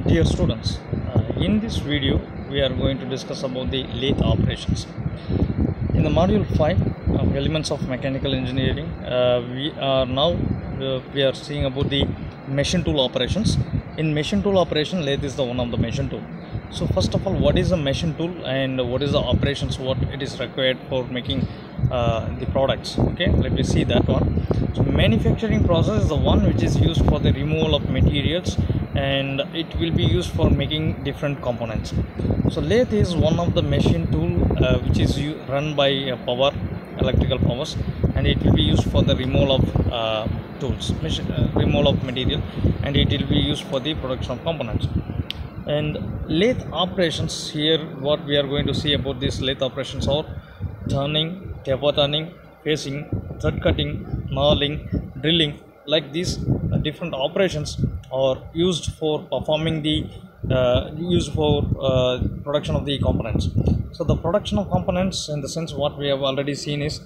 Dear students, in this video we are going to discuss about the lathe operations. In the module 5 of Elements of Mechanical Engineering, we are seeing about the machine tool operations. In machine tool operation, lathe is the one of the machine tool. So first of all, what is a machine tool and what is the operations, what it is required for making the products? Okay, let me see that one. So manufacturing process is the one which is used for the removal of materials, and it will be used for making different components. So lathe is one of the machine tool which is run by electrical powers, and it will be used for the removal of removal of material, and it will be used for the production of components. And lathe operations, here what we are going to see about this lathe operations are turning, taper turning, facing, thread cutting, knurling, drilling. Like these different operations are used for performing the production of the components. So the production of components, in the sense what we have already seen, is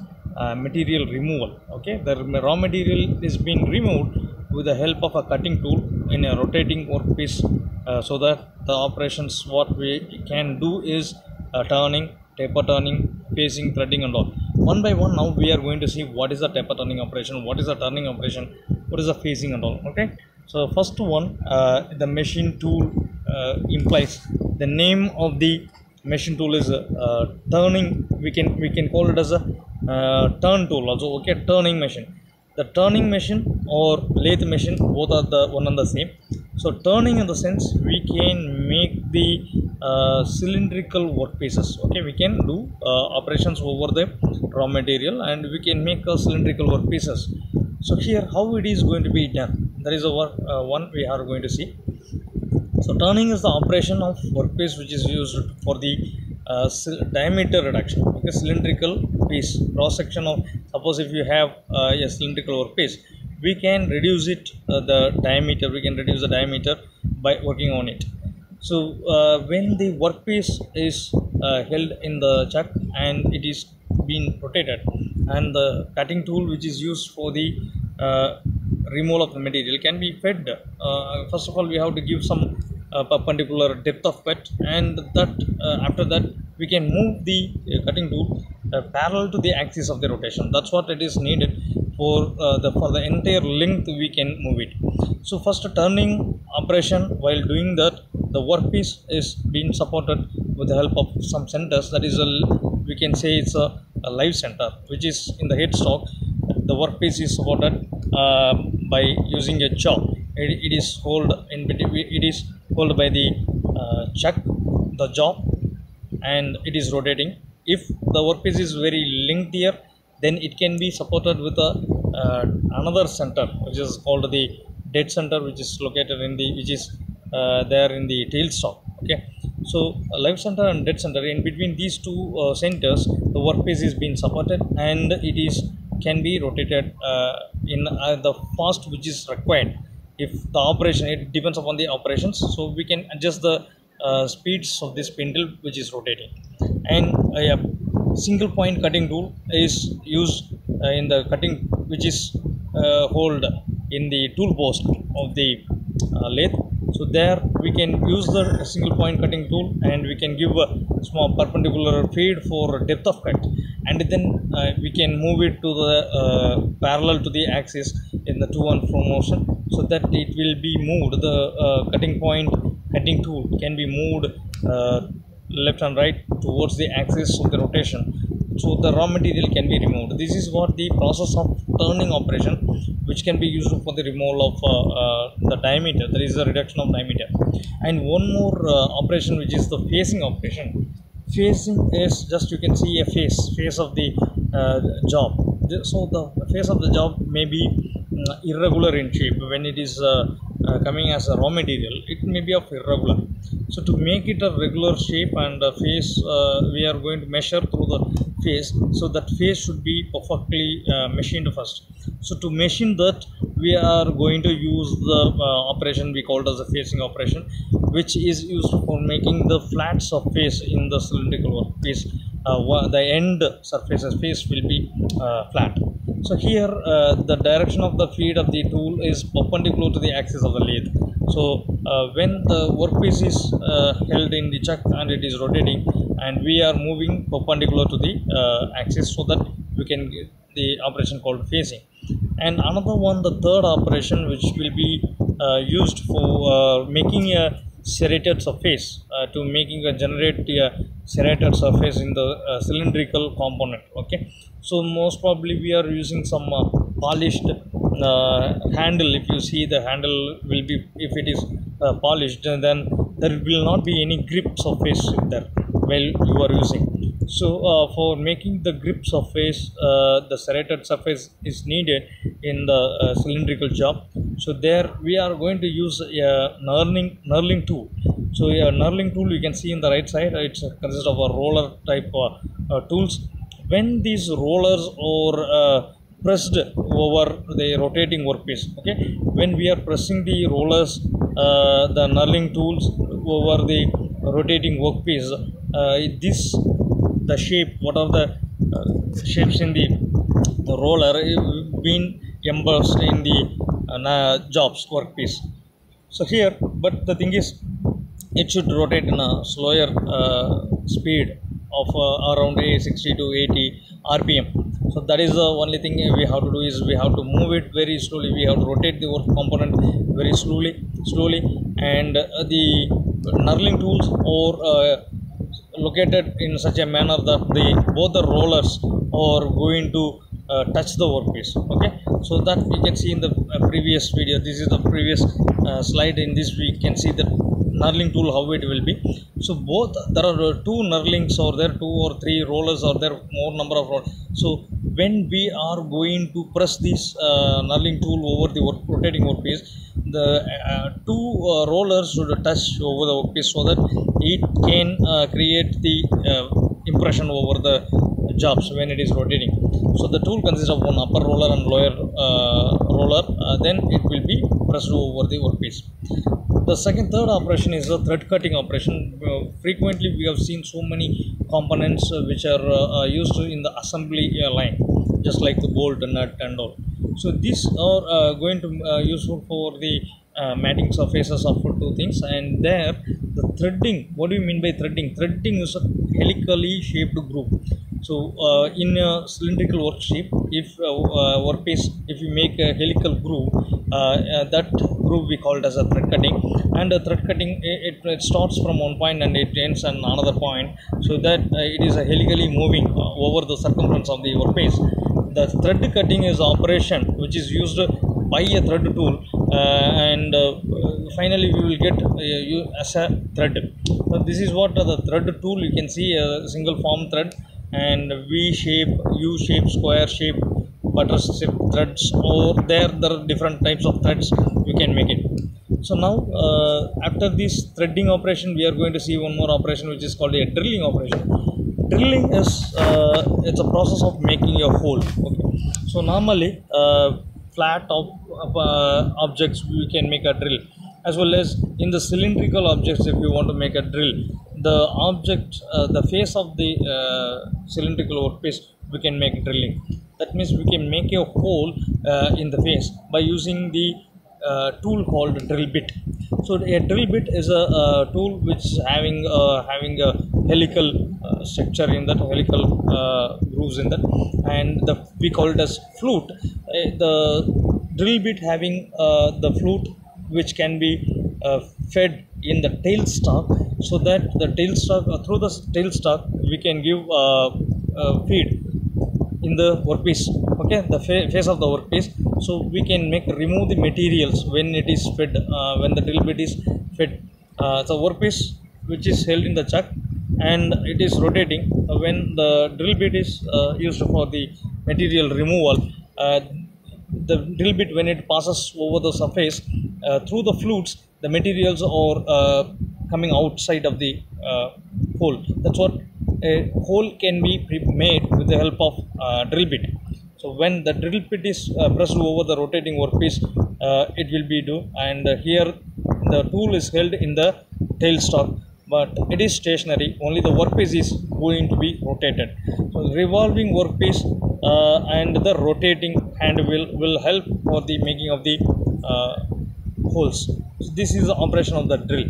material removal. Okay, the raw material is being removed with the help of a cutting tool in a rotating workpiece, so that the operations what we can do is turning, taper turning, facing, threading and all. One by one, now we are going to see what is the taper turning operation, what is the turning operation, what is the facing and all. Okay, so first one, the machine tool implies the name of the machine tool is turning. We can call it as a turn tool also. Okay, turning machine. The turning machine or lathe machine, both are the one and the same. So turning, in the sense, we can make the cylindrical workpieces. Okay, we can do operations over the raw material, and we can make cylindrical workpieces. So here how it is going to be done, there is a one we are going to see. So turning is the operation of workpiece which is used for the diameter reduction. Okay, cylindrical piece, cross section of, suppose if you have a cylindrical workpiece, we can reduce it the diameter, we can reduce the diameter by working on it. So when the workpiece is held in the chuck and it is being rotated, and the cutting tool which is used for the removal of the material can be fed, first of all we have to give some perpendicular depth of cut, and that after that we can move the cutting tool parallel to the axis of the rotation. That's what it is needed for the entire length we can move it. So first, turning operation, while doing that, the workpiece is being supported with the help of some centers. That is we can say it's a live center which is in the headstock. The workpiece is supported by using a jaw. It is held in between. It is held by the chuck, the jaw, and it is rotating. If the workpiece is very lengthier, then it can be supported with another center which is called the dead center, which is located in the there in the tailstock. Okay, so live center and dead center, in between these two centers, the workpiece is being supported, and it is can be rotated in the fast which is required. If the operation, it depends upon the operations, so we can adjust the speeds of this spindle which is rotating. And a single point cutting tool is used in the cutting, which is hold in the tool post of the lathe. So there we can use the single point cutting tool, and we can give a small perpendicular feed for depth of cut, and then we can move it to the parallel to the axis in the to and fro motion, so that it will be moved. The cutting point cutting tool can be moved left and right towards the axis of the rotation, so the raw material can be removed. This is what the process of turning operation, which can be used for the removal of the diameter. There is a reduction of diameter. And one more operation, which is the facing operation. Facing is just, you can see a face of the job. So the face of the job may be irregular in shape. When it is coming as a raw material, it may be of irregular. So to make it a regular shape and a face, we are going to measure through the face. So that face should be perfectly machined first. So to machine that, we are going to use the operation we called as a facing operation, which is used for making the flat surface in the cylindrical workpiece. The end surfaces face will be flat. So here the direction of the feed of the tool is perpendicular to the axis of the lathe. So when the workpiece is held in the chuck and it is rotating, and we are moving perpendicular to the axis, so that we can get the operation called phasing. And another one, the third operation, which will be used for making a serrated surface, to making a generate a serrated surface in the cylindrical component. Okay, so most probably we are using some polished handle. If you see, the handle will be, if it is polished, then there will not be any grip surface there while you are using. So for making the grip surface, the serrated surface is needed in the cylindrical job. So there we are going to use a knurling tool. So a knurling tool, you can see in the right side, it consists of a roller type tools. When these rollers are pressed over the rotating workpiece, okay, when we are pressing the rollers, the knurling tools over the rotating workpiece, the shape, what are the shapes in the roller been embossed in the jobs workpiece. So here, but the thing is, it should rotate in a slower speed of around 60 to 80 rpm. So that is the only thing we have to do, is we have to move it very slowly. We have to rotate the work component very slowly, and the knurling tools are located in such a manner that both the rollers are going to touch the workpiece. Okay, so that we can see in the previous video. This is the previous slide. In this we can see the knurling tool, how it will be. So both, there are two knurlings, or there 2 or 3 rollers, or there more number of rollers. So when we are going to press this knurling tool over the rotating workpiece, the two rollers should touch over the workpiece, so that it can create the impression over the jobs when it is rotating. So the tool consists of one upper roller and lower roller, then it will be pressed over the workpiece. The third operation is the thread cutting operation. Frequently we have seen so many components which are used in the assembly line, just like the bolt, nut and all. So these are going to useful for the matting surfaces of two things. And there, the threading, what do you mean by threading? Threading is a helically shaped groove. So in a cylindrical work shape, if workpiece, if you make a helical groove, that groove we call it as a thread cutting. And the thread cutting, it starts from one point and it ends on another point, so that it is a helically moving over the circumference of the workpiece. The thread cutting is operation which is used by a thread tool, and finally we will get as a thread. So this is what the thread tool, you can see a single form thread, and V shape, U shape, square shape, butter strip threads, or there are different types of threads we can make it. So now after this threading operation, we are going to see one more operation which is called a drilling operation. Drilling is it's a process of making a hole. Okay, so normally flat objects we can make a drill, as well as in the cylindrical objects. If you want to make a drill, the object, the face of the cylindrical workpiece, we can make drilling. That means we can make a hole in the face by using the tool called drill bit. So a drill bit is a tool which is having a helical structure in that, helical grooves in that, and we call it as flute. The drill bit having the flute which can be fed in the tailstock, so that the tailstock, through the tailstock we can give feed in the workpiece. Okay, the face of the workpiece. So we can remove the materials when it is fed, when the drill bit is fed. The workpiece which is held in the chuck and it is rotating. When the drill bit is used for the material removal, the drill bit, when it passes over the surface through the flutes, the materials are coming outside of the hole. That's what a hole can be made with the help of drill bit. So when the drill bit is pressed over the rotating workpiece, it will be do. And here the tool is held in the tailstock, but it is stationary. Only the workpiece is going to be rotated. So revolving workpiece and the rotating hand will help for the making of the holes. So this is the operation of the drill.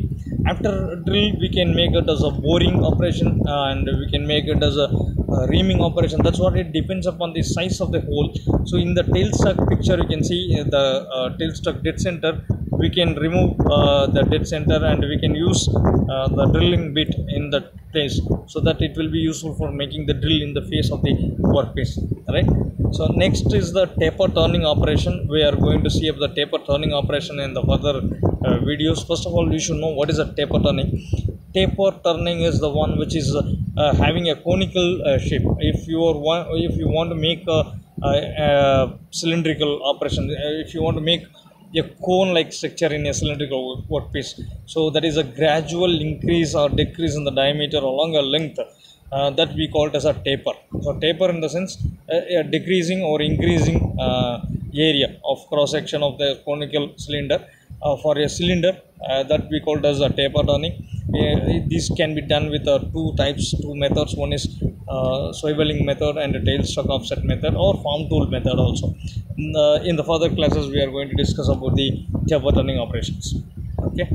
After drill, we can make it as a boring operation, and we can make it as a reaming operation. That's what it depends upon the size of the hole. So in the tailstock picture, you can see the tailstock dead center. We can remove the dead center, and we can use the drilling bit in the place, so that it will be useful for making the drill in the face of the workpiece, right? So next is the taper turning operation. We are going to see up the taper turning operation in the further videos. First of all, you should know what is a taper turning. Taper turning is the one which is having a conical shape. If you want to make a cylindrical operation, if you want to make a cone like structure in a cylindrical workpiece, so that is a gradual increase or decrease in the diameter along a length, that we call it as a taper. So taper in the sense a decreasing or increasing area of cross section of the conical cylinder. For a cylinder, that we call it as a taper turning. This can be done with two methods. One is swiveling method and a tailstock offset method, or farm tool method also. In the further classes, we are going to discuss about the taper turning operations. Okay.